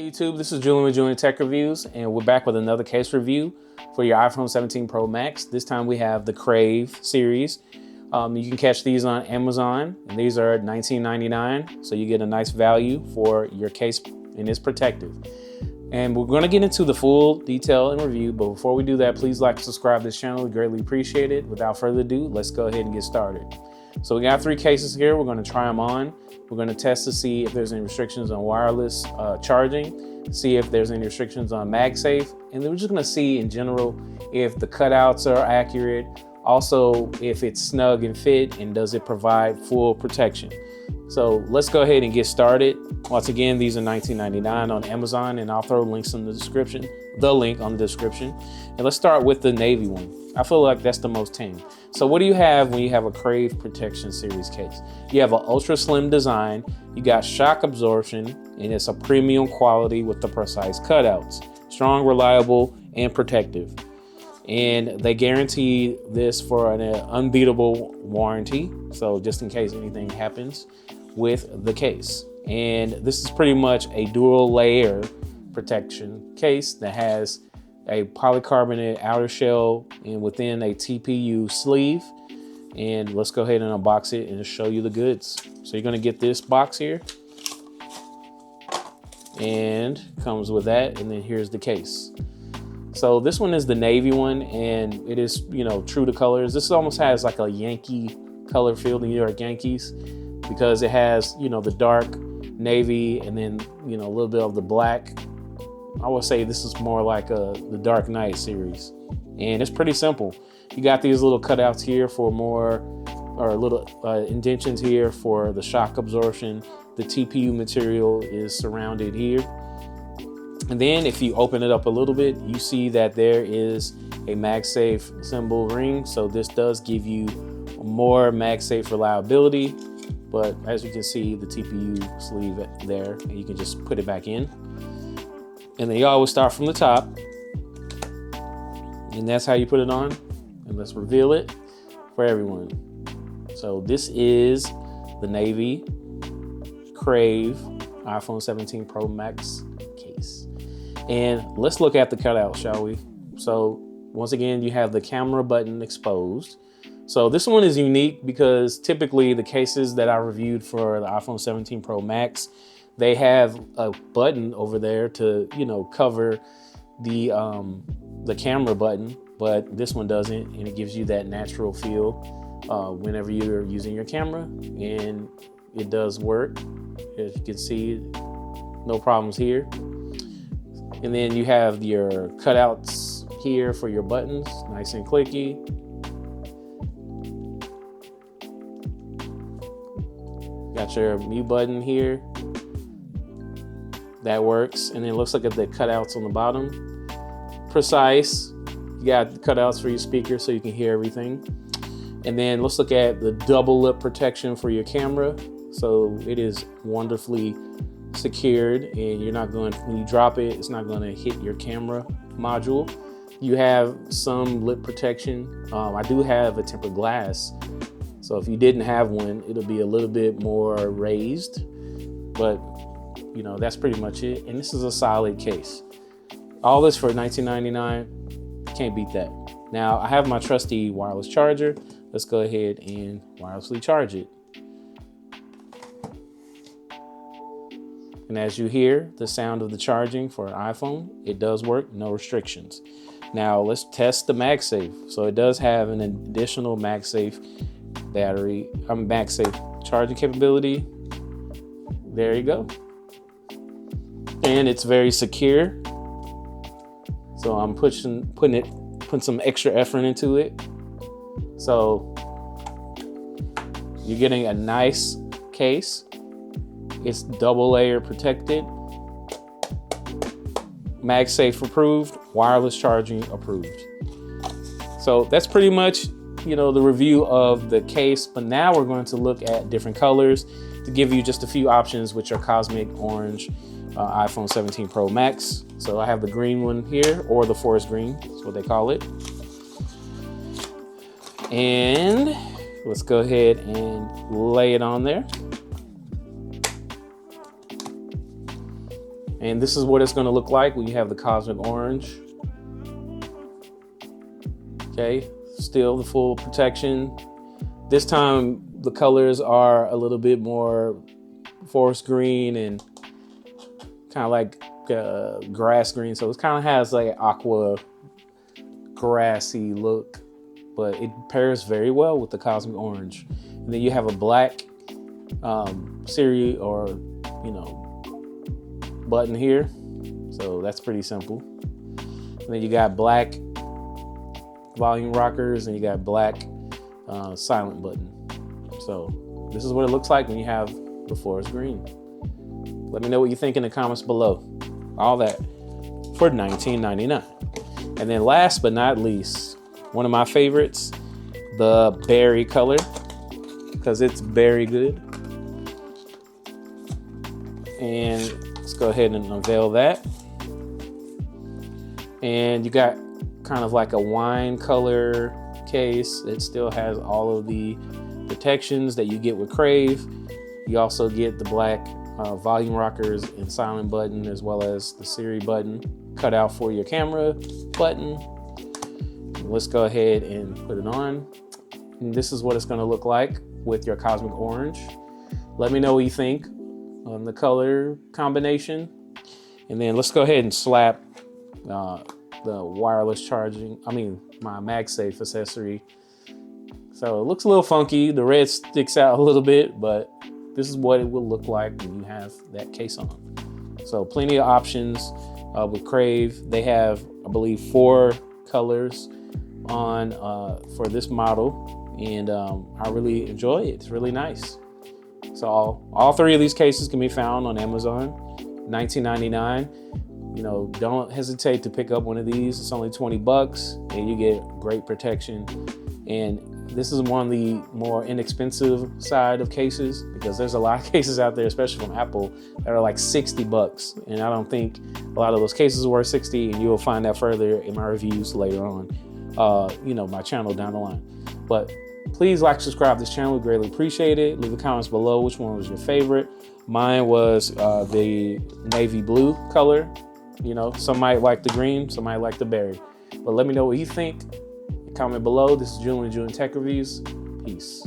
Hey YouTube, this is Julian with Juleon Tech Reviews, and we're back with another case review for your iPhone 17 Pro Max. This time we have the Crave series. You can catch these on Amazon, and these are $19.99, so you get a nice value for your case, and it's protective. And we're going to get into the full detail and review, but before we do that, please like and subscribe to this channel. We greatly appreciate it. Without further ado, let's go ahead and get started. So we got 3 cases here. We're going to try them on. We're going to test to see if there's any restrictions on wireless charging, see if there's any restrictions on MagSafe, and then we're just going to see in general if the cutouts are accurate, also if it's snug and fit, and does it provide full protection. So let's go ahead and get started. Once again, these are $19.99 on Amazon, and I'll throw links in the description, the link on the description. And let's start with the navy one. I feel like that's the most tame. So what do you have when you have a Crave Protection Series case? You have an ultra slim design, you got shock absorption, and it's a premium quality with the precise cutouts. Strong, reliable, and protective. And they guarantee this for an unbeatable warranty. So just in case anything happens with the case. And this is pretty much a dual layer protection case that has a polycarbonate outer shell and within a TPU sleeve. And let's go ahead and unbox it and just show you the goods. So you're going to get this box here, and comes with that, and then here's the case. So this one is the navy one, and it is, you know, true to colors. This almost has like a Yankee color feel, the New York Yankees, because it has, you know, the dark navy and then, you know, a little bit of the black. I would say this is more like the Dark Knight series, and it's pretty simple. You got these little cutouts here for more, or little indentions here for the shock absorption. The TPU material is surrounded here. And then if you open it up a little bit, you see that there is a MagSafe symbol ring. So this does give you more MagSafe reliability. But as you can see, the TPU sleeve there, and you can just put it back in. And then you always start from the top. And that's how you put it on. And let's reveal it for everyone. So this is the navy Crave iPhone 17 Pro Max case. And let's look at the cutout, shall we? So once again, you have the camera button exposed. So this one is unique because typically the cases that I reviewed for the iPhone 17 Pro Max, they have a button over there to, you know, cover the camera button, but this one doesn't, and it gives you that natural feel whenever you're using your camera, and it does work. As you can see, no problems here. And then you have your cutouts here for your buttons, nice and clicky. Got your mute button here. That works. And then it looks like the cutouts on the bottom. Precise. You got the cutouts for your speaker so you can hear everything. And then let's look at the double lip protection for your camera. So it is wonderfully secured, and you're not going, when you drop it, it's not going to hit your camera module. You have some lip protection. I do have a tempered glass, so if you didn't have one, it'll be a little bit more raised, but you know, that's pretty much it. And this is a solid case. All this for $19.99. Can't beat that. Now I have my trusty wireless charger. Let's go ahead and wirelessly charge it. And as you hear the sound of the charging for an iPhone, it does work, no restrictions. Now let's test the MagSafe. So it does have an additional MagSafe battery, MagSafe charging capability. There you go. And it's very secure. So I'm putting some extra effort into it. So you're getting a nice case. It's double layer protected, MagSafe approved, wireless charging approved. So that's pretty much, you know, the review of the case. But now we're going to look at different colors to give you just a few options, which are Cosmic Orange, iPhone 17 Pro Max. So I have the green one here, or the forest green, that's what they call it. And let's go ahead and lay it on there. And this is what it's going to look like when you have the cosmic orange. Okay, still the full protection. This time the colors are a little bit more forest green and kind of like grass green. So it kind of has like aqua grassy look, but it pairs very well with the cosmic orange. And then you have a black Siri or, button here. So that's pretty simple. And then you got black volume rockers and you got black silent button. So this is what it looks like when you have the forest green. Let me know what you think in the comments below. All that for $19.99. And then last but not least, one of my favorites, the berry color, because it's very good. And let's go ahead and unveil that. And you got kind of like a wine color case. It still has all of the protections that you get with Crave. You also get the black volume rockers and silent button, as well as the Siri button cut out for your camera button. Let's go ahead and put it on. And this is what it's going to look like with your cosmic orange. Let me know what you think on the color combination. And then let's go ahead and slap the wireless charging, my MagSafe accessory. So it looks a little funky. The red sticks out a little bit, but this is what it will look like when you have that case on. So plenty of options with Crave. They have, I believe, 4 colors on for this model, and I really enjoy it. It's really nice. So all 3 of these cases can be found on Amazon, $19.99. Don't hesitate to pick up one of these. It's only $20 and you get great protection. And this is one of the more inexpensive side of cases, because there's a lot of cases out there, especially from Apple, that are like $60. And I don't think a lot of those cases were $60, and you will find that further in my reviews later on, my channel down the line. But please like, subscribe to this channel. We greatly appreciate it. Leave the comments below which one was your favorite. Mine was the navy blue color. Some might like the green, some might like the berry. But let me know what you think. Comment below. This is Juleon Tech Reviews. Peace.